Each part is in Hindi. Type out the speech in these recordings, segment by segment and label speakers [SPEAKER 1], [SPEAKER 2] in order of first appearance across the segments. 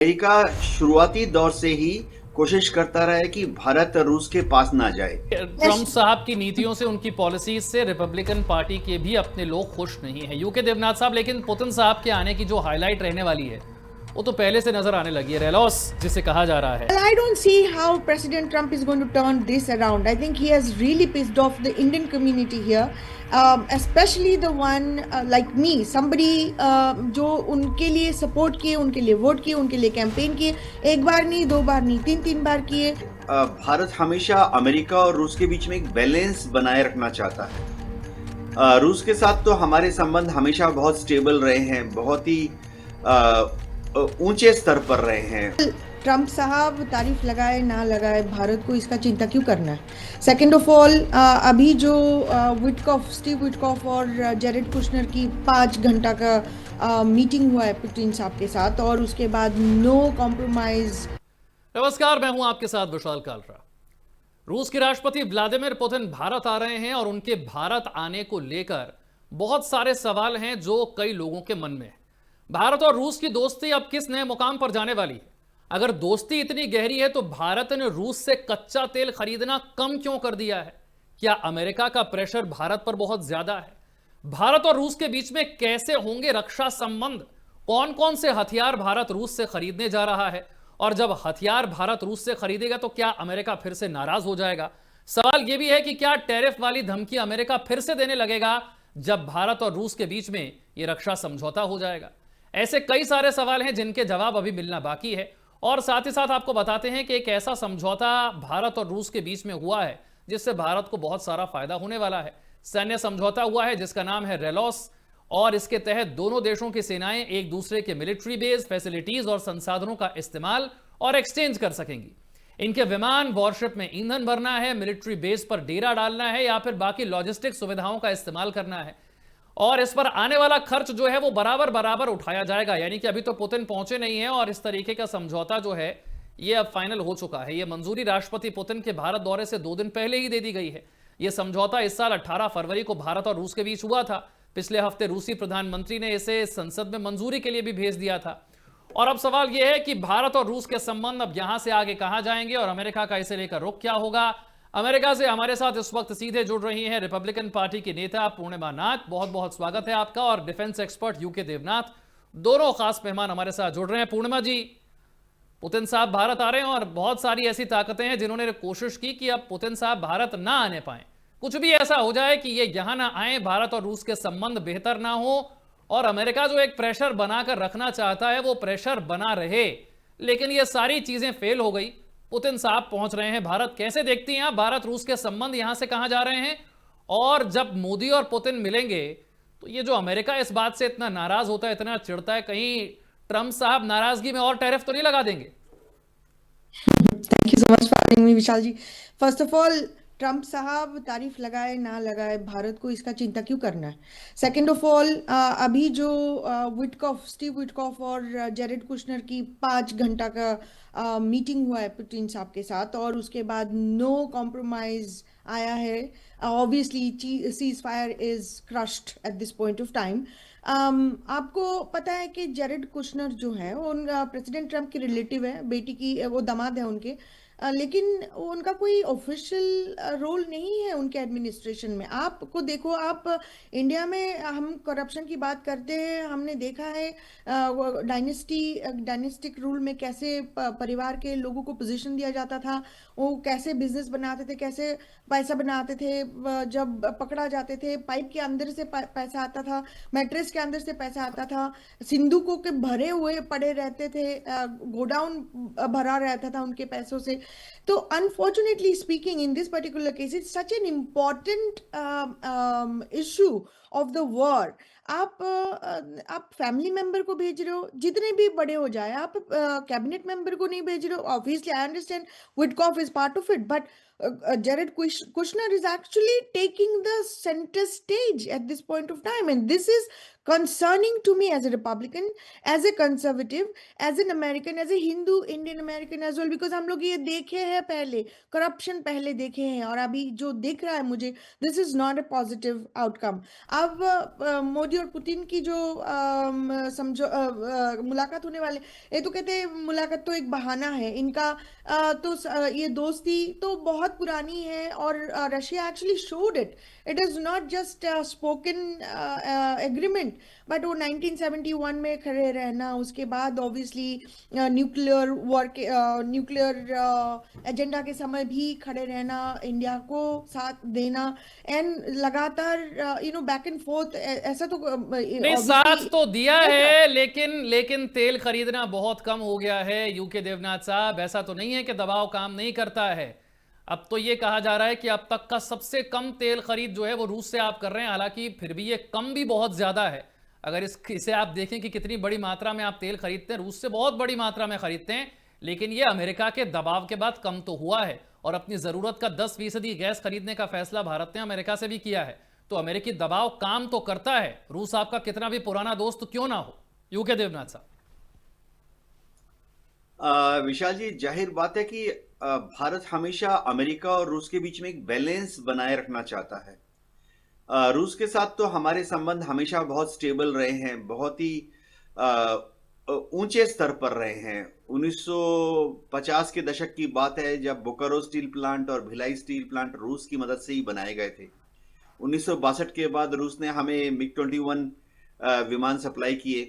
[SPEAKER 1] अमेरिका शुरुआती दौर से ही कोशिश करता रहा है कि भारत रूस के पास ना जाए।
[SPEAKER 2] ट्रंप साहब की नीतियों से, उनकी पॉलिसीज से रिपब्लिकन पार्टी के भी अपने लोग खुश नहीं हैं। यूके देवनाथ साहब, लेकिन पुतिन साहब के आने की जो हाईलाइट रहने वाली है वो तो पहले से नजर आने लगी है, रेलॉस जिसे कहा जा रहा है।
[SPEAKER 3] Well, I don't see how President Trump is going to turn this around. I think he has really pissed off the Indian community here, especially the one like me, somebody जो उनके लिए सपोर्ट किए, उनके लिए वोट किए, उनके लिए कैंपेन किए, एक बार नहीं, दो बार नहीं, तीन तीन बार किए।
[SPEAKER 1] भारत हमेशा अमेरिका और रूस के बीच में एक बैलेंस बनाए रखना चाहता है। रूस के साथ तो हमारे संबंध हमेशा बहुत स्टेबल रहे हैं, बहुत ही ऊंचे स्तर पर रहे हैं।
[SPEAKER 3] ट्रंप साहब तारीफ लगाए ना लगाए, भारत को इसका चिंता क्यों करना है। सेकेंड ऑफ ऑल, अभी जो स्टीव विटकॉफ और जेरेड कुशनर की 5 घंटा का मीटिंग हुआ है पुतिन साहब के साथ, और उसके बाद नो कॉम्प्रोमाइज।
[SPEAKER 2] नमस्कार, मैं हूं आपके साथ विशाल कालरा। रूस के राष्ट्रपति व्लादिमीर पुतिन भारत आ रहे हैं और उनके भारत आने को लेकर बहुत सारे सवाल हैं जो कई लोगों के मन में है। भारत और रूस की दोस्ती अब किस नए मुकाम पर जाने वाली है? अगर दोस्ती इतनी गहरी है तो भारत ने रूस से कच्चा तेल खरीदना कम क्यों कर दिया है? क्या अमेरिका का प्रेशर भारत पर बहुत ज्यादा है? भारत और रूस के बीच में कैसे होंगे रक्षा संबंध? कौन कौन से हथियार भारत रूस से खरीदने जा रहा है? और जब हथियार भारत रूस से खरीदेगा तो क्या अमेरिका फिर से नाराज हो जाएगा? सवाल यह भी है कि क्या टैरिफ वाली धमकी अमेरिका फिर से देने लगेगा जब भारत और रूस के बीच में यह रक्षा समझौता हो जाएगा? ऐसे कई सारे सवाल हैं जिनके जवाब अभी मिलना बाकी है। और साथ ही साथ आपको बताते हैं कि एक ऐसा समझौता भारत और रूस के बीच में हुआ है जिससे भारत को बहुत सारा फायदा होने वाला है। सैन्य समझौता हुआ है जिसका नाम है रेलॉस, और इसके तहत दोनों देशों की सेनाएं एक दूसरे के मिलिट्री बेस, फैसिलिटीज और संसाधनों का इस्तेमाल और एक्सचेंज कर सकेंगी। इनके विमान वॉरशिप में ईंधन भरना है, मिलिट्री बेस पर डेरा डालना है या फिर बाकी लॉजिस्टिक सुविधाओं का इस्तेमाल करना है। और इस पर आने वाला खर्च जो है वो बराबर बराबर उठाया जाएगा। यानी कि अभी तो पुतिन पहुंचे नहीं है और इस तरीके का समझौता जो है ये अब फाइनल हो चुका है। ये मंजूरी राष्ट्रपति पुतिन के भारत दौरे से 2 दिन पहले ही दे दी गई है। यह समझौता इस साल 18 फरवरी को भारत और रूस के बीच हुआ था। पिछले हफ्ते रूसी प्रधानमंत्री ने इसे संसद में मंजूरी के लिए भी भेज दिया था। और अब सवाल यह है कि भारत और रूस के संबंध अब यहां से आगे कहां जाएंगे और अमेरिका का इसे लेकर रुख क्या होगा। अमेरिका से हमारे साथ इस वक्त सीधे जुड़ रही हैं रिपब्लिकन पार्टी की नेता पूर्णिमा नाथ। बहुत बहुत स्वागत है आपका। और डिफेंस एक्सपर्ट यूके देवनाथ, दोनों खास मेहमान हमारे साथ जुड़ रहे हैं। पूर्णिमा जी, पुतिन साहब भारत आ रहे हैं और बहुत सारी ऐसी ताकतें हैं जिन्होंने कोशिश की कि अब पुतिन साहब भारत ना आने पाए, कुछ भी ऐसा हो जाए कि ये यहां ना आए, भारत और रूस के संबंध बेहतर ना हो, और अमेरिका जो एक प्रेशर बनाकर रखना चाहता है वो प्रेशर बना रहे। लेकिन ये सारी चीजें फेल हो गई। पुतिन साहब पहुंच रहे हैं भारत। कैसे देखती हैं आप भारत रूस के संबंध यहां से कहां जा रहे हैं? और जब मोदी और पुतिन मिलेंगे तो ये जो अमेरिका इस बात से इतना नाराज होता है, इतना चिढ़ता है, कहीं ट्रंप साहब नाराजगी में और टैरिफ तो नहीं लगा देंगे?
[SPEAKER 3] Thank you so much for having me Vishal ji. First of all, Trump साहब तारीफ लगाए ना लगाए, भारत को इसका चिंता क्यों करना है। सेकेंड ऑफ ऑल, अभी जो स्टीव विटकॉफ और जेरेड कुशनर की 5 घंटा का मीटिंग हुआ है पुतिन साहब के साथ, और उसके बाद नो कॉम्प्रोमाइज आया है। Obviously cease fire is crushed at this point of time. आपको पता है कि जेरेड कुशनर जो है वो प्रेसिडेंट ट्रंप के रिलेटिव है, बेटी की वो दामाद है उनके, लेकिन उनका कोई ऑफिशियल रोल नहीं है उनके एडमिनिस्ट्रेशन में। आपको देखो, आप इंडिया में हम करप्शन की बात करते हैं, हमने देखा है डायनेस्टिक रूल में कैसे परिवार के लोगों को पोजीशन दिया जाता था, वो कैसे बिजनेस बनाते थे, कैसे पैसा बनाते थे। जब पकड़ा जाते थे, पाइप के अंदर से पैसा आता था, मैट्रेस के अंदर से पैसा आता था, सिंदूकों के भरे हुए पड़े रहते थे, गोडाउन भरा रहता था उनके पैसों से। तो unfortunately speaking, in this particular case it's such an important issue of the world. आप फैमिली मेंबर को भेज रहे हो, जितने भी बड़े हो जाए, आप कैबिनेट मेंबर को नहीं भेज रहे हो। Obviously I understand Witkoff is part of it, but Jared Kushner is actually taking the center stage at this point of time, and this is concerning to me as a Republican, as a conservative, as an American, as a Hindu Indian American as well, because हम लोग ये देखे हैं पहले, करप्शन पहले देखे हैं, और अभी जो दिख रहा है मुझे, this is not a positive outcome। अब मोदी और पुतिन की जो समझो मुलाकात होने वाले, ये तो कहते हैं मुलाकात तो एक बहाना है इनका। ये दोस्ती तो बहुत पुरानी है, और Russia actually showed it. It is not just spoken agreement, but वो 1971 में खड़े रहना, उसके बाद ऑब्वियसली न्यूक्लियर वॉर के न्यूक्लियर एजेंडा के समय भी खड़े रहना, इंडिया को साथ देना, एंड लगातार बैक एंड फोर्थ, ऐसा तो
[SPEAKER 2] नहीं, साथ
[SPEAKER 3] ऑब्वियसली
[SPEAKER 2] तो दिया है, लेकिन तेल खरीदना बहुत कम हो गया है यूके देवनाथ साहब। ऐसा तो नहीं है कि दबाव काम नहीं करता है। अब तो ये कहा जा रहा है कि अब तक का सबसे कम तेल खरीद जो है वो रूस से आप कर रहे हैं। हालांकि फिर भी ये कम भी बहुत ज्यादा है। अगर इसे आप देखें कि कितनी बड़ी मात्रा में आप तेल खरीदते हैं, रूस से बहुत बड़ी मात्रा में खरीदते हैं, लेकिन ये अमेरिका के दबाव के बाद कम तो हुआ है। और अपनी जरूरत का 10% गैस खरीदने का फैसला भारत ने अमेरिका से भी किया है। तो अमेरिकी दबाव काम तो करता है, रूस आपका कितना भी पुराना दोस्त क्यों ना हो। यूके देवनाथ साहब।
[SPEAKER 1] विशाल जी, जाहिर बात है कि भारत हमेशा अमेरिका और रूस के बीच में एक बैलेंस बनाए रखना चाहता है। रूस के साथ तो हमारे संबंध हमेशा बहुत स्टेबल रहे हैं, बहुत ही ऊंचे स्तर पर रहे हैं। 1950 के दशक की बात है जब बोकारो स्टील प्लांट और भिलाई स्टील प्लांट रूस की मदद से ही बनाए गए थे। 1962 के बाद रूस ने हमें मिग 21 विमान सप्लाई किए।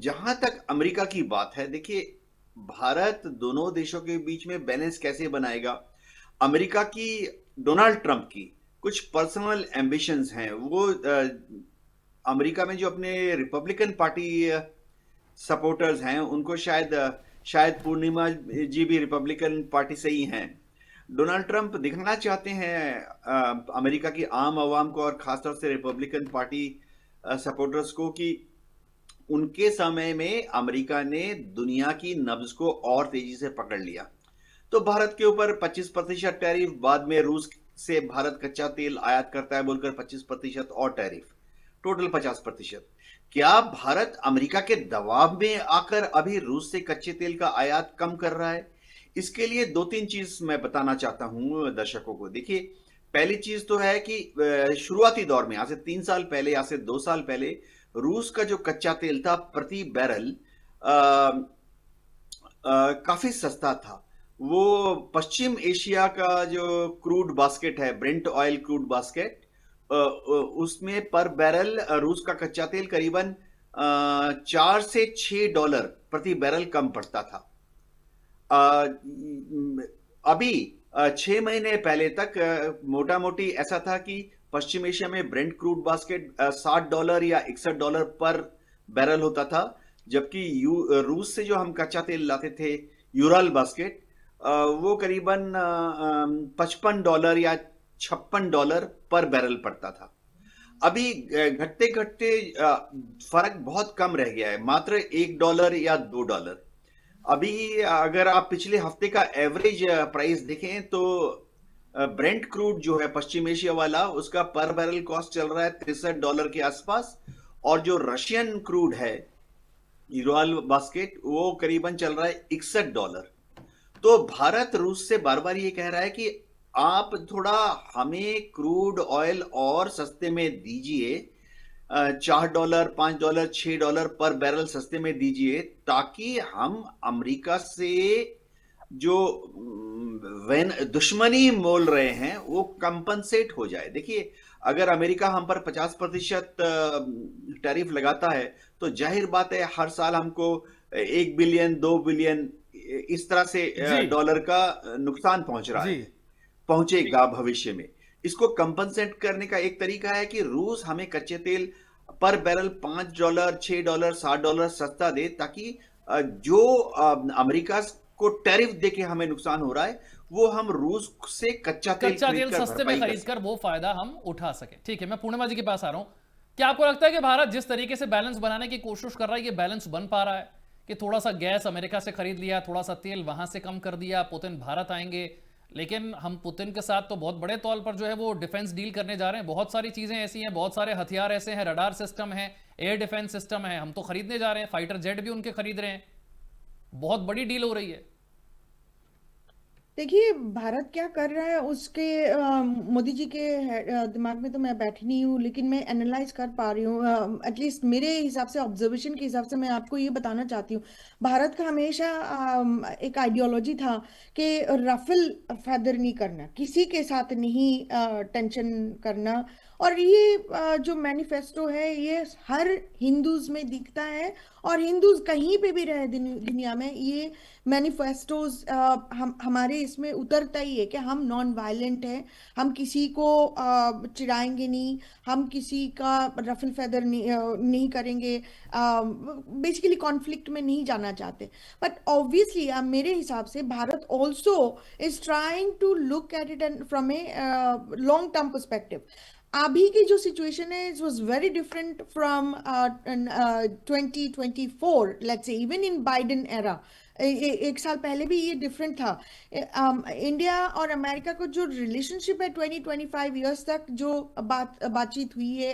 [SPEAKER 1] जहां तक अमेरिका की बात है, देखिए भारत दोनों देशों के बीच में बैलेंस कैसे बनाएगा। अमेरिका की, डोनाल्ड ट्रंप की कुछ पर्सनल एम्बिशंस हैं। वो अमेरिका में जो अपने रिपब्लिकन पार्टी सपोर्टर्स हैं उनको शायद पूर्णिमा जी भी रिपब्लिकन पार्टी से ही हैं। डोनाल्ड ट्रंप दिखाना चाहते हैं अमेरिका की आम आवाम को और खासतौर से रिपब्लिकन पार्टी सपोर्टर्स को कि उनके समय में अमेरिका ने दुनिया की नब्ज को और तेजी से पकड़ लिया। तो भारत के ऊपर 25% टैरिफ, बाद में रूस से भारत कच्चा तेल आयात करता है बोलकर 25% और टैरिफ, टोटल 50%। क्या भारत अमेरिका के दबाव में आकर अभी रूस से कच्चे तेल का आयात कम कर रहा है? इसके लिए 2-3 चीज मैं बताना चाहता हूं दर्शकों को। देखिए, पहली चीज तो है कि शुरुआती दौर में, आज से 3 साल पहले, आज से 2 साल पहले, रूस का जो कच्चा तेल था प्रति बैरल काफी सस्ता था। वो पश्चिम एशिया का जो क्रूड बास्केट है, ब्रेंट ऑयल क्रूड बास्केट, उसमें पर बैरल रूस का कच्चा तेल करीबन 4 से 6 डॉलर प्रति बैरल कम पड़ता था। अभी 6 महीने पहले तक मोटा मोटी ऐसा था कि पश्चिम एशिया में ब्रेंट क्रूड बास्केट 60 डॉलर या 61 डॉलर पर बैरल होता था, जबकि रूस से जो हम कच्चा तेल लाते थे, यूरल बास्केट, वो करीबन 55 डॉलर या 56 डॉलर पर बैरल पड़ता था। अभी घटते घटते फर्क बहुत कम रह गया है, मात्र 1 डॉलर या 2 डॉलर। अभी अगर आप पिछले हफ्ते का एवरेज प्राइस देखें तो ब्रेंट क्रूड जो है पश्चिम एशिया वाला, उसका पर बैरल कॉस्ट चल रहा है 63 डॉलर के आसपास, और जो रशियन क्रूड है यूरल बास्केट, वो करीबन चल रहा है 61 डॉलर। तो भारत रूस से बार बार ये कह रहा है कि आप थोड़ा हमें क्रूड ऑयल और सस्ते में दीजिए, 4 डॉलर, 5 डॉलर, 6 डॉलर पर बैरल सस्ते में दीजिए, ताकि हम अमेरिका से जो दुश्मनी मोल रहे हैं वो कंपनसेट हो जाए। देखिए, अगर अमेरिका हम पर 50% टैरिफ लगाता है तो जाहिर बात है हर साल हमको 1 बिलियन 2 बिलियन इस तरह से डॉलर का नुकसान पहुंच रहा है, पहुंचेगा भविष्य में। इसको कंपनसेट करने का एक तरीका है कि रूस हमें कच्चे तेल पर बैरल 5 डॉलर, 6 डॉलर, 7 डॉलर सस्ता दे, ताकि जो अमेरिका को टैरिफ देके हमें नुकसान हो रहा है वो हम रूस से कच्चा तेल
[SPEAKER 2] सस्ते में खरीदकर वो फायदा हम उठा सके। ठीक है, मैं पूर्णिमा जी के पास आ रहा हूं। क्या आपको लगता है कि भारत जिस तरीके से बैलेंस बनाने की कोशिश कर रहा है, ये बैलेंस बन पा रहा है? कि थोड़ा सा गैस अमेरिका से खरीद लिया, थोड़ा सा तेल वहां से कम कर दिया, पुतिन भारत आएंगे, लेकिन हम पुतिन के साथ तो बहुत बड़े तौर पर जो है वो डिफेंस डील करने जा रहे हैं। बहुत सारी चीजें ऐसी हैं, बहुत सारे हथियार ऐसे हैं, रडार सिस्टम है, एयर डिफेंस सिस्टम है, हम तो खरीदने जा रहे हैं, फाइटर जेट भी उनके खरीद रहे हैं। बहुत बड़ी डील हो रही है।
[SPEAKER 3] देखिए, भारत क्या कर रहा है उसके मोदी जी के दिमाग में तो मैं बैठी नहीं हूँ, लेकिन मैं एनालाइज कर पा रही हूँ। एटलीस्ट मेरे हिसाब से, ऑब्जर्वेशन के हिसाब से मैं आपको ये बताना चाहती हूँ। भारत का हमेशा एक आइडियोलॉजी था कि रफल फैदर नहीं करना, किसी के साथ नहीं टेंशन करना। और ये जो मैनिफेस्टो है ये हर हिंदूज में दिखता है, और हिंदूज कहीं पे भी रहे दुनिया में, ये मैनिफेस्टोज हमारे इसमें उतरता ही है कि हम नॉन वायलेंट हैं, हम किसी को चिढ़ाएंगे नहीं, हम किसी का रफल फेदर नहीं करेंगे, बेसिकली कॉन्फ्लिक्ट में नहीं जाना चाहते। बट ऑब्वियसली मेरे हिसाब से Bharat also is trying to look at it from a long term perspective. अभी की जो सिचुएशन है it was very different from 2024, let's say even in Biden era. एक साल पहले भी ये डिफरेंट था। इंडिया और अमेरिका को जो रिलेशनशिप है 20-25 इयर्स तक जो बातचीत हुई है,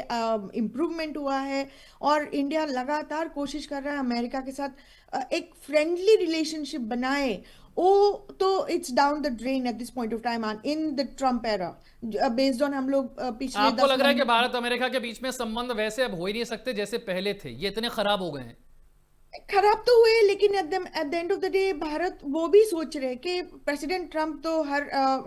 [SPEAKER 3] इम्प्रूवमेंट हुआ है, और इंडिया लगातार कोशिश कर रहा है अमेरिका के साथ एक फ्रेंडली रिलेशनशिप बनाए। वो तो it's down the drain at this point of time in the Trump era, based on हम लोग पिछले
[SPEAKER 2] आपको
[SPEAKER 3] 10
[SPEAKER 2] लग रहा है कि
[SPEAKER 3] महीने।
[SPEAKER 2] भारत अमेरिका के बीच में संबंध वैसे अब हो ही नहीं सकते जैसे पहले थे, ये इतने खराब हो गए हैं?
[SPEAKER 3] खराब तो हुए, लेकिन at the end of the day Bharat वो भी सोच रहे कि प्रेसिडेंट ट्रम्प तो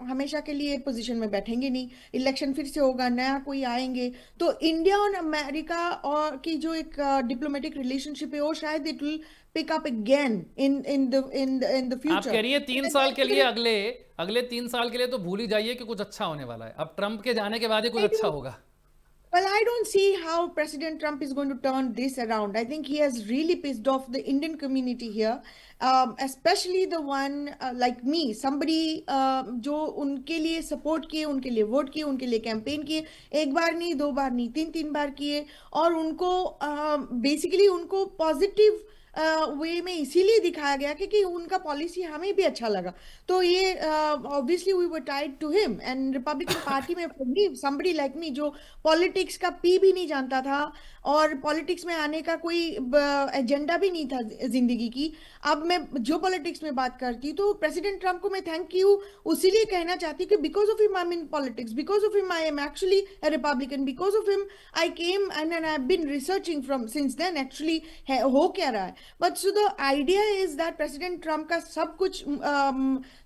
[SPEAKER 3] हमेशा के लिए पोजीशन में बैठेंगे नहीं, इलेक्शन फिर से होगा, नया कोई आएंगे, तो इंडिया और अमेरिका और की जो एक डिप्लोमेटिक रिलेशनशिप है वो शायद it will pick up again in the
[SPEAKER 2] आप कह
[SPEAKER 3] फ्यूचर।
[SPEAKER 2] रही है 3 साल के लिए, अगले अगले 3 साल के लिए तो भूल ही जाइए कि कुछ अच्छा होने वाला है, अब ट्रंप के जाने के बाद ही कुछ अच्छा होगा।
[SPEAKER 3] Well, I don't see how President Trump is going to turn this around. I think he has really pissed off the Indian community here, especially the one like me, somebody जो उनके लिए सपोर्ट किए, उनके लिए वोट किए, उनके लिए कैंपेन किए, एक बार नहीं, दो बार नहीं, तीन तीन बार किए, और उनको बेसिकली उनको पॉजिटिव वे में इसीलिए दिखाया गया क्योंकि उनका पॉलिसी हमें भी अच्छा लगा। तो ये obviously we were tied to him, and Republican party में for me, somebody like me जो पॉलिटिक्स का पी भी नहीं जानता था और पॉलिटिक्स में आने का कोई एजेंडा भी नहीं था जिंदगी की, अब मैं जो पॉलिटिक्स में बात करती तो प्रेसिडेंट ट्रम्प को मैं थैंक यू उसीलिए कहना चाहती कि because of him I am in politics, because of him I am actually a Republican, because of him I came and I have been researching from since then actually हो क्या रहा है। But so the idea is that President Trump का सब कुछ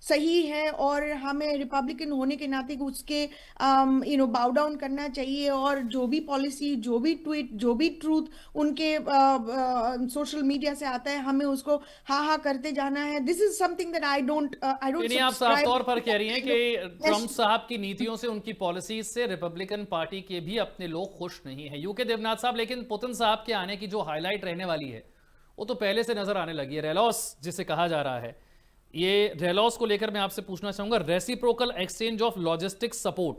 [SPEAKER 3] सही है और हमें रिपब्लिकन होने के नाते उसके बाउ डाउन करना चाहिए, और जो भी पॉलिसी, जो भी ट्वीट, जो भी ट्रूथ उनके सोशल मीडिया से आता है हमें उसको हा हा करते जाना है। This is something that I don't
[SPEAKER 2] नहीं, आप साफ तौर पर कह रही हैं कि ट्रंप
[SPEAKER 3] Yes.
[SPEAKER 2] साहब की नीतियों से, उनकी पॉलिसीज से रिपब्लिकन पार्टी के भी अपने लोग खुश नहीं है। यूके देवनाथ साहब, लेकिन पुतिन साहब के आने की जो हाईलाइट रहने वाली है वो तो पहले से नजर आने लगी है। रेलॉस जिसे कहा जा रहा है, ये रेलॉस को लेकर मैं आपसे पूछना चाहूंगा, reciprocal exchange of logistics support,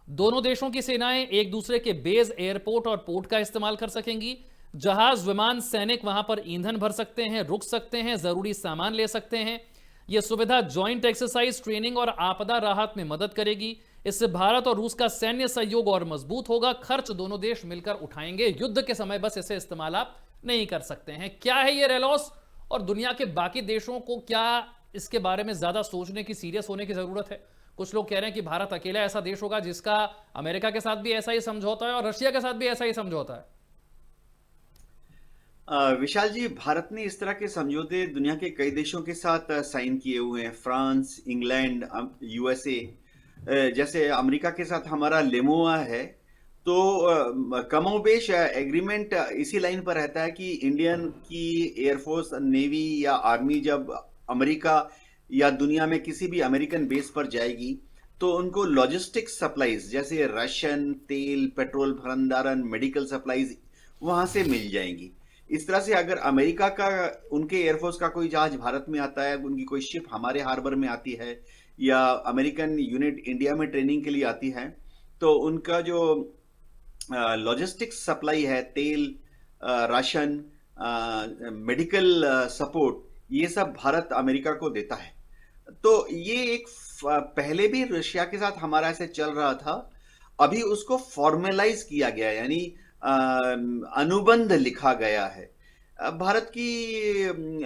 [SPEAKER 2] दोनों देशों की सेनाएं एक दूसरे के बेस, एयरपोर्ट और पोर्ट का इस्तेमाल कर सकेंगी, जहाज, विमान, सैनिक वहां पर ईंधन भर सकते हैं, रुक सकते हैं, जरूरी सामान ले सकते हैं। यह सुविधा जॉइंट एक्सरसाइज, ट्रेनिंग और आपदा राहत में मदद करेगी। इससे भारत और रूस का सैन्य सहयोग और मजबूत होगा। खर्च दोनों देश मिलकर उठाएंगे, युद्ध के समय बस इसे इस्तेमाल आप नहीं कर सकते हैं। क्या है ये रेलॉस, और दुनिया के बाकी देशों को क्या इसके बारे में ज्यादा सोचने की, सीरियस होने की जरूरत है? कुछ लोग कह रहे हैं कि भारत अकेला ऐसा देश होगा जिसका अमेरिका के साथ भी ऐसा ही समझौता है और रशिया के साथ भी ऐसा ही समझौता है।
[SPEAKER 1] विशाल जी, भारत ने इस तरह के समझौते दुनिया के कई देशों के साथ साइन किए हुए हैं, फ्रांस, इंग्लैंड, यूएसए, जैसे अमेरिका के साथ हमारा लेमोआ है। तो कमोबेश एग्रीमेंट इसी लाइन पर रहता है कि इंडियन की एयरफोर्स, नेवी या आर्मी जब अमेरिका या दुनिया में किसी भी अमेरिकन बेस पर जाएगी तो उनको लॉजिस्टिक्स सप्लाईज जैसे राशन, तेल, पेट्रोल भंडारण, मेडिकल सप्लाईज वहां से मिल जाएंगी। इस तरह से अगर अमेरिका का, उनके एयरफोर्स का कोई जहाज भारत में आता है, उनकी कोई शिप हमारे हार्बर में आती है या अमेरिकन यूनिट इंडिया में ट्रेनिंग के लिए आती है, तो उनका जो लॉजिस्टिक्स सप्लाई है, तेल, राशन, मेडिकल सपोर्ट, ये सब भारत अमेरिका को देता है। तो ये एक पहले भी रशिया के साथ हमारा ऐसे चल रहा था, अभी उसको फॉर्मलाइज किया गया, यानी अनुबंध लिखा गया है। भारत की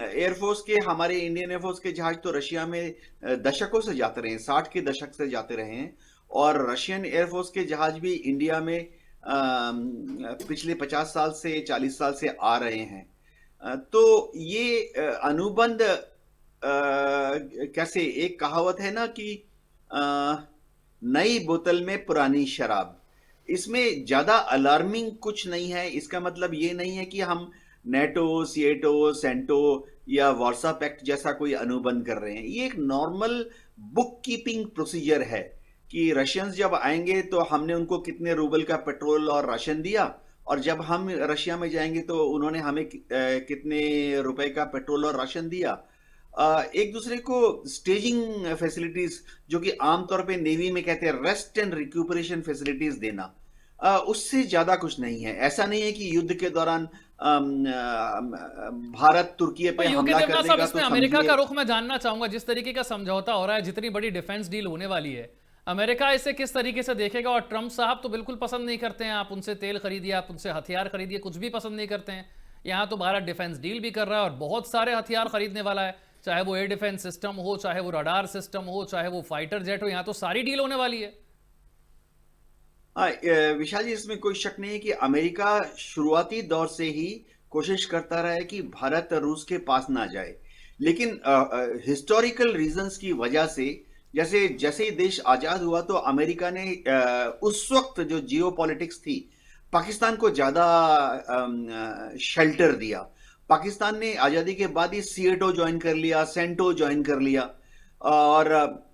[SPEAKER 1] एयरफोर्स के, हमारे इंडियन एयरफोर्स के जहाज तो रशिया में दशकों से जाते रहे हैं, 60 के दशक से जाते रहे हैं। और रशियन एयरफोर्स के जहाज भी इंडिया में पिछले 50 साल से 40 साल से आ रहे हैं। तो ये अनुबंध कैसे, एक कहावत है ना कि अ, नई बोतल में पुरानी शराब। इसमें ज्यादा अलार्मिंग कुछ नहीं है। इसका मतलब ये नहीं है कि हम नेटो, सिएटो, सेंटो या वार्सा पैक्ट जैसा कोई अनुबंध कर रहे हैं। ये एक नॉर्मल बुक कीपिंग प्रोसीजर है कि रशियंस जब आएंगे तो हमने उनको कितने रूबल का पेट्रोल और राशन दिया, और जब हम रशिया में जाएंगे तो उन्होंने हमें कितने रुपए का पेट्रोल और राशन दिया। एक दूसरे को स्टेजिंग फैसिलिटीज, जो कि आमतौर पे नेवी में कहते हैं रेस्ट एंड रिक्यूपरेशन फैसिलिटीज देना, उससे ज्यादा कुछ नहीं है। ऐसा नहीं है कि युद्ध के दौरान भारत तुर्की पे
[SPEAKER 2] पर यूके
[SPEAKER 1] हमला
[SPEAKER 2] देवनाथ
[SPEAKER 1] कर
[SPEAKER 2] साहब,
[SPEAKER 1] देगा
[SPEAKER 2] इसमें
[SPEAKER 1] तो
[SPEAKER 2] अमेरिका
[SPEAKER 1] समझिए।
[SPEAKER 2] का रुख मैं जानना चाहूंगा। जिस तरीके का समझौता हो रहा है, जितनी बड़ी डिफेंस डील होने वाली है, अमेरिका इसे किस तरीके से देखेगा? और ट्रंप साहब तो बिल्कुल पसंद नहीं करते हैं आप उनसे तेल खरीदिए, आप उनसे हथियार खरीदिए, कुछ भी पसंद नहीं करते हैं। यहाँ तो भारत डिफेंस डील भी कर रहा है और बहुत सारे हथियार खरीदने वाला है, चाहे वो एयर डिफेंस सिस्टम हो, चाहे वो रडार सिस्टम हो, चाहे वो फाइटर जेट हो। यहाँ तो सारी डील होने वाली है।
[SPEAKER 1] विशाल जी, इसमें कोई शक नहीं है कि अमेरिका शुरुआती दौर से ही कोशिश करता रहा है कि भारत रूस के पास ना जाए। लेकिन हिस्टोरिकल रीजंस की वजह से, जैसे जैसे ही देश आजाद हुआ तो अमेरिका ने उस वक्त जो जियोपॉलिटिक्स थी, पाकिस्तान को ज्यादा शेल्टर दिया। पाकिस्तान ने आजादी के बाद ही सीएटो ज्वाइन कर लिया, सेंटो ज्वाइन कर लिया। और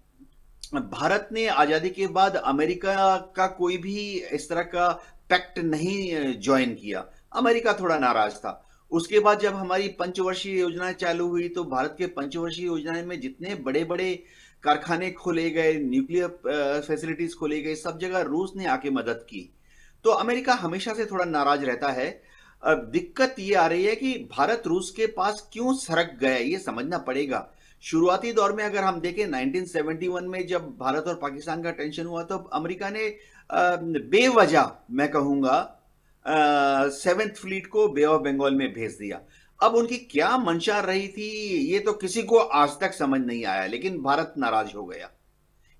[SPEAKER 1] भारत ने आजादी के बाद अमेरिका का कोई भी इस तरह का पैक्ट नहीं ज्वाइन किया। अमेरिका थोड़ा नाराज था। उसके बाद जब हमारी पंचवर्षीय योजना चालू हुई तो भारत के पंचवर्षीय योजना में जितने बड़े बड़े कारखाने खोले गए, न्यूक्लियर फैसिलिटीज खोले गए, सब जगह रूस ने आके मदद की। तो अमेरिका हमेशा से थोड़ा नाराज रहता है। अब दिक्कत ये आ रही है कि भारत रूस के पास क्यों सरक गया, ये समझना पड़ेगा। शुरुआती दौर में अगर हम देखें 1971 में जब भारत और पाकिस्तान का टेंशन हुआ तो अमेरिका ने बेवजह, मैं कहूंगा, सेवेंथ फ्लीट को बे ऑफ बंगाल में भेज दिया। अब उनकी क्या मंशा रही थी ये तो किसी को आज तक समझ नहीं आया, लेकिन भारत नाराज हो गया,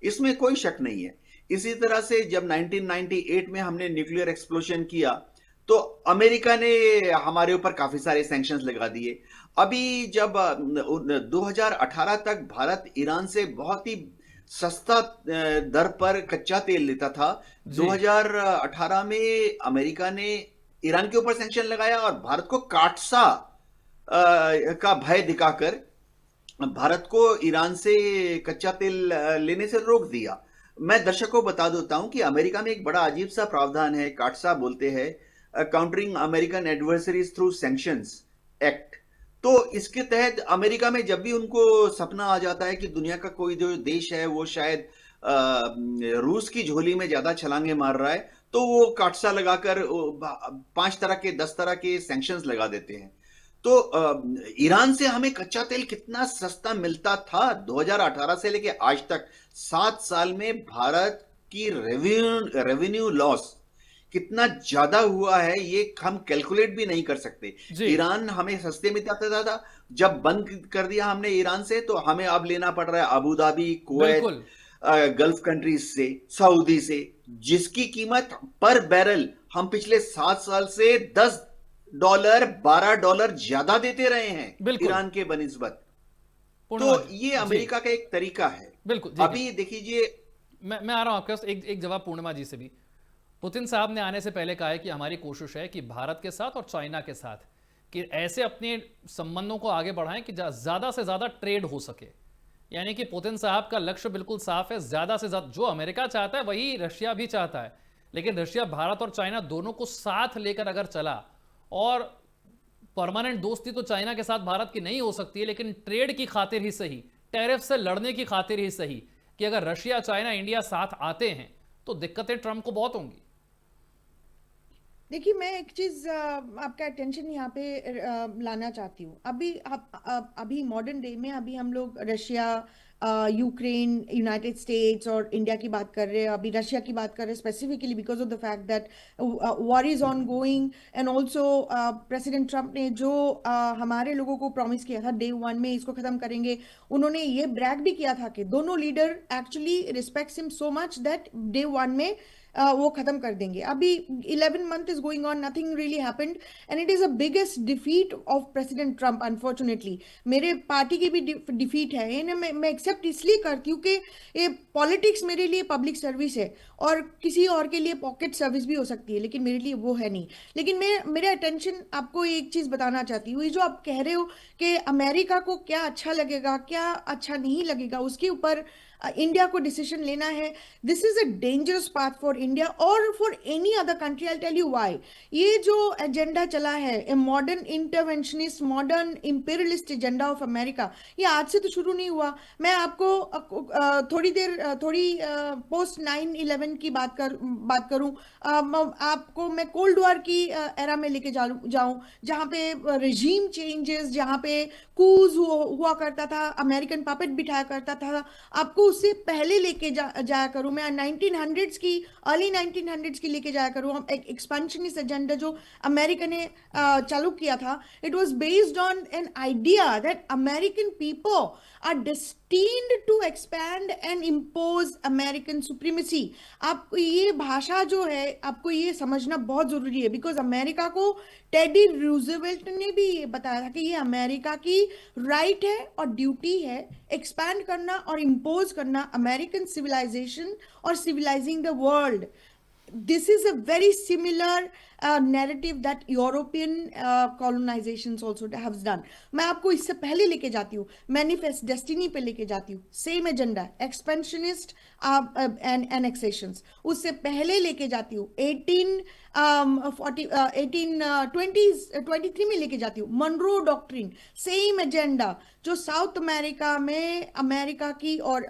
[SPEAKER 1] इसमें कोई शक नहीं है। इसी तरह से जब 1998 में हमने न्यूक्लियर एक्सप्लोजन किया तो अमेरिका ने हमारे ऊपर काफी सारे सैंक्शंस लगा दिए। अभी जब 2018 तक भारत ईरान से बहुत ही सस्ता दर पर कच्चा तेल लेता था,
[SPEAKER 2] जी
[SPEAKER 1] 2018 में अमेरिका ने ईरान के ऊपर सैंक्शन लगाया और भारत को काटसा का भय दिखाकर भारत को ईरान से कच्चा तेल लेने से रोक दिया। मैं दर्शकों को बता देता हूं कि अमेरिका में एक बड़ा अजीब सा प्रावधान है, काटसा बोलते हैं, countering American adversaries through sanctions act. तो इसके तहत अमेरिका में जब भी उनको सपना आ जाता है कि दुनिया का कोई जो देश है वो शायद रूस की झोली में ज्यादा छलांगे मार रहा है, तो वो काटसा लगाकर 5 तरह के 10 तरह के सैंक्शंस लगा देते हैं। तो ईरान से हमें कच्चा तेल कितना सस्ता मिलता था 2018 से लेके आज तक, 7 साल में भारत की रेवेन्यू लॉस कितना ज्यादा हुआ है ये हम कैलकुलेट भी नहीं कर सकते।
[SPEAKER 2] जी
[SPEAKER 1] ईरान हमें सस्ते में देता था, जब बंद कर दिया हमने ईरान से तो हमें अब लेना पड़ रहा है अबू धाबी, कुवैत,
[SPEAKER 2] बिल्कुल।
[SPEAKER 1] गल्फ कंट्रीज से, सऊदी से, जिसकी कीमत पर बैरल हम पिछले 7 साल से $10 $12 ज्यादा देते रहे हैं
[SPEAKER 2] बिल्कुल
[SPEAKER 1] ईरान के बनिस्बत।
[SPEAKER 2] पूर्णिमा
[SPEAKER 1] तो
[SPEAKER 2] जी।
[SPEAKER 1] ये
[SPEAKER 2] जी
[SPEAKER 1] अमेरिका का एक तरीका है।
[SPEAKER 2] बिल्कुल जी।
[SPEAKER 1] अभी देखिए,
[SPEAKER 2] मैं आ रहा हूं आपके पास। एक जवाब पूर्णिमा जी से भी। पुतिन साहब ने आने से पहले कहा है कि हमारी कोशिश है कि भारत के साथ और चाइना के साथ कि ऐसे अपने संबंधों को आगे बढ़ाएं कि ज्यादा से ज्यादा ट्रेड हो सके। यानी कि पुतिन साहब का लक्ष्य बिल्कुल साफ है, ज्यादा से ज्यादा जो अमेरिका चाहता है वही रशिया भी चाहता है। लेकिन रशिया, भारत और चाइना दोनों को साथ लेकर अगर चला, और परमानेंट दोस्ती तो चाइना के साथ भारत की नहीं हो सकती है, लेकिन ट्रेड की खातिर ही सही, टैरिफ से लड़ने की खातिर ही सही, कि अगर रशिया, चाइना, इंडिया साथ आते हैं तो दिक्कतें ट्रंप को बहुत होंगी।
[SPEAKER 3] देखिए, मैं एक चीज़ आपका अटेंशन यहाँ पे लाना चाहती हूँ। अभी मॉडर्न डे में अभी हम लोग रशिया, यूक्रेन, यूनाइटेड स्टेट्स और इंडिया की बात कर रहे हैं। अभी रशिया की बात कर रहे हैं specifically because of the fact that war is on going and also president Trump ने जो हमारे लोगों को प्रॉमिस किया था डे 1 में इसको ख़त्म करेंगे। उन्होंने ये ब्रैग भी किया था कि दोनों leader actually respects him so much that day 1 में वो खत्म कर देंगे। अभी 11 month is going on, nothing really happened and it is a biggest defeat of president Trump unfortunately. मेरे पार्टी की भी डिफीट है, इन्हें मैं एक्सेप्ट इसलिए करती हूँ कि ये पॉलिटिक्स मेरे लिए पब्लिक सर्विस है और किसी और के लिए पॉकेट सर्विस भी हो सकती है, लेकिन मेरे लिए वो है नहीं। लेकिन मैं मेरा अटेंशन आपको एक चीज़ बताना चाहती हूँ, ये जो आप कह रहे हो कि अमेरिका को क्या अच्छा लगेगा क्या अच्छा नहीं लगेगा उसके ऊपर इंडिया को डिसीजन लेना है। This is a dangerous path for India और for any other country. I tell you why. ये जो एजेंडा चला है, a modern interventionist, modern imperialist agenda of America, ये आज से तो शुरू नहीं हुआ। मैं आपको थोड़ी पोस्ट 9/11 की बात करूं, आपको मैं कोल्ड वॉर की एरा में लेके जाऊं जहां पे रेजीम चेंजेस, जहां पे कूज हुआ करता था, अमेरिकन पपेट बिठाया करता था। आपको उससे पहले लेके जाया करूं मैं 1900s की, अर्ली 1900s की लेके जाया करूं। हम एक एक्सपेंशनिस्ट एजेंडा जो अमेरिका ने चालू किया था, it was based on an idea that American people are destined to expand and impose American supremacy। आपको ये भाषा जो है आपको ये समझना बहुत जरूरी है बिकॉज अमेरिका को टेडी रूजवेल्ट ने भी ये बताया था कि ये अमेरिका की राइट है और ड्यूटी है एक्सपैंड करना और इम्पोज करना अमेरिकन सिविलाइजेशन और civilising the world. This is a very similar narrative that European colonizations also have done। मैं आपको इससे पहले लेके जाती हूँ, मैनिफेस्ट डेस्टिनी पे लेके जाती हूँ, सेम एजेंडा, एक्सपेंशनिस्ट एंड एनेक्सेशंस। उससे पहले लेके जाती हूँ 1823 में लेके जाती हूँ मनरो डॉक्ट्रिन, सेम एजेंडा जो साउथ अमेरिका में अमेरिका की और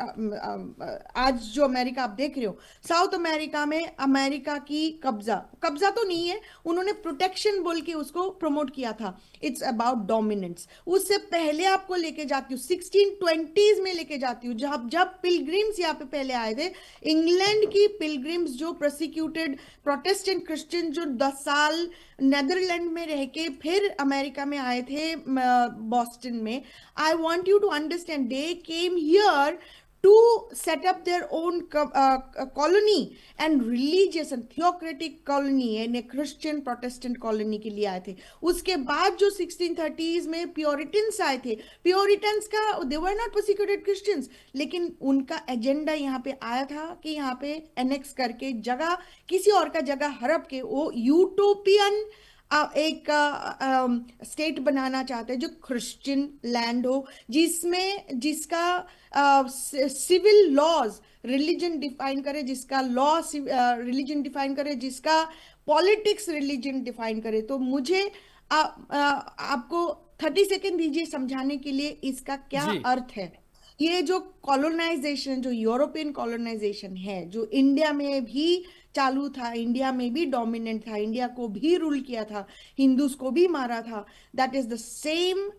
[SPEAKER 3] आज जो अमेरिका आप देख रहे हो, साउथ अमेरिका में अमेरिका की कब्जा तो नहीं है, उन्होंने प्रोटेक्शन बोल के उसको प्रमोट किया था। It's about dominance. उससे पहले आपको लेके जाती हूँ 1620s में लेके जाती हूँ जब पिलग्रिम्स यहाँ पे पहले आए थे, इंग्लैंड की पिलग्रिम्स जो प्रोसिक्यूटेड प्रोटेस्टेंट क्रिश्चियन जो 10 साल नेदरलैंड में रह के फिर अमेरिका में आए थे बॉस्टन में। I want you to understand, they came here to set up their own colony and religious and theocratic colony and a Christian Protestant colony के लिए आए थे। उसके बाद जो 1630s में प्योरिटन्स आए थे, प्योरिटन्स का they were not persecuted Christians, लेकिन उनका एजेंडा यहाँ पे आया था कि यहाँ पे एनेक्स करके जगह किसी और का जगह हड़प के वो यूटोपियन एक स्टेट बनाना चाहते हैं जो क्रिश्चियन लैंड हो, जिसका सिविल लॉज रिलीजन डिफाइन करे, जिसका लॉ रिलीजन डिफाइन करे, जिसका पॉलिटिक्स रिलीजन डिफाइन करे। तो मुझे आपको 30 सेकेंड दीजिए समझाने के लिए इसका क्या अर्थ है। ये जो कॉलोनाइजेशन, जो यूरोपियन कॉलोनाइजेशन है, जो इंडिया में भी चालू था, इंडिया में भी डोमिनेंट था, इंडिया को भी रूल किया था, हिंदूज को भी मारा था, that is the same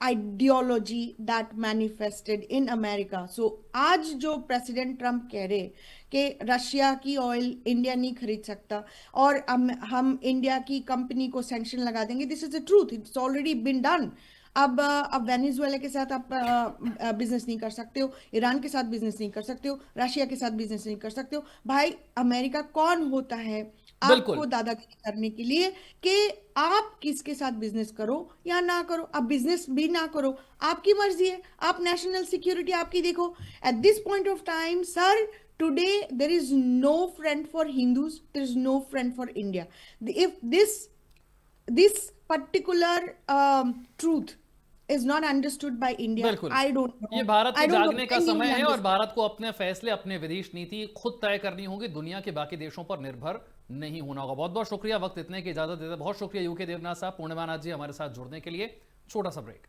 [SPEAKER 3] ideology that manifested in America. So आज जो प्रेसिडेंट ट्रम्प कह रहे कि रशिया की ऑयल इंडिया नहीं खरीद सकता और हम इंडिया की कंपनी को सैंक्शन लगा देंगे, this is the truth, it's already been done. अब वेनेजुएला के साथ आप बिजनेस नहीं कर सकते हो, ईरान के साथ बिजनेस नहीं कर सकते हो, रशिया के साथ बिजनेस नहीं कर सकते हो। भाई अमेरिका कौन होता है आपको दादागिरी करने के लिए कि आप किसके साथ बिजनेस करो या ना करो? आप बिजनेस भी ना करो, आपकी मर्जी है, आप नेशनल सिक्योरिटी आपकी देखो। At this point of time sir, today there is no friend for Hindus, there is no friend for India. If this particular truth is not understood by India, I don't know।
[SPEAKER 2] ये भारत के जागने का समय है और भारत को अपने फैसले, अपने विदेश नीति खुद तय करनी होगी, दुनिया के बाकी देशों पर निर्भर नहीं होना होगा। बहुत बहुत शुक्रिया, वक्त इतने की इजाजत देते, बहुत शुक्रिया यूके देवनाथ साहब, पूर्णिमा नाथ जी हमारे साथ जुड़ने के लिए। छोटा सा ब्रेक।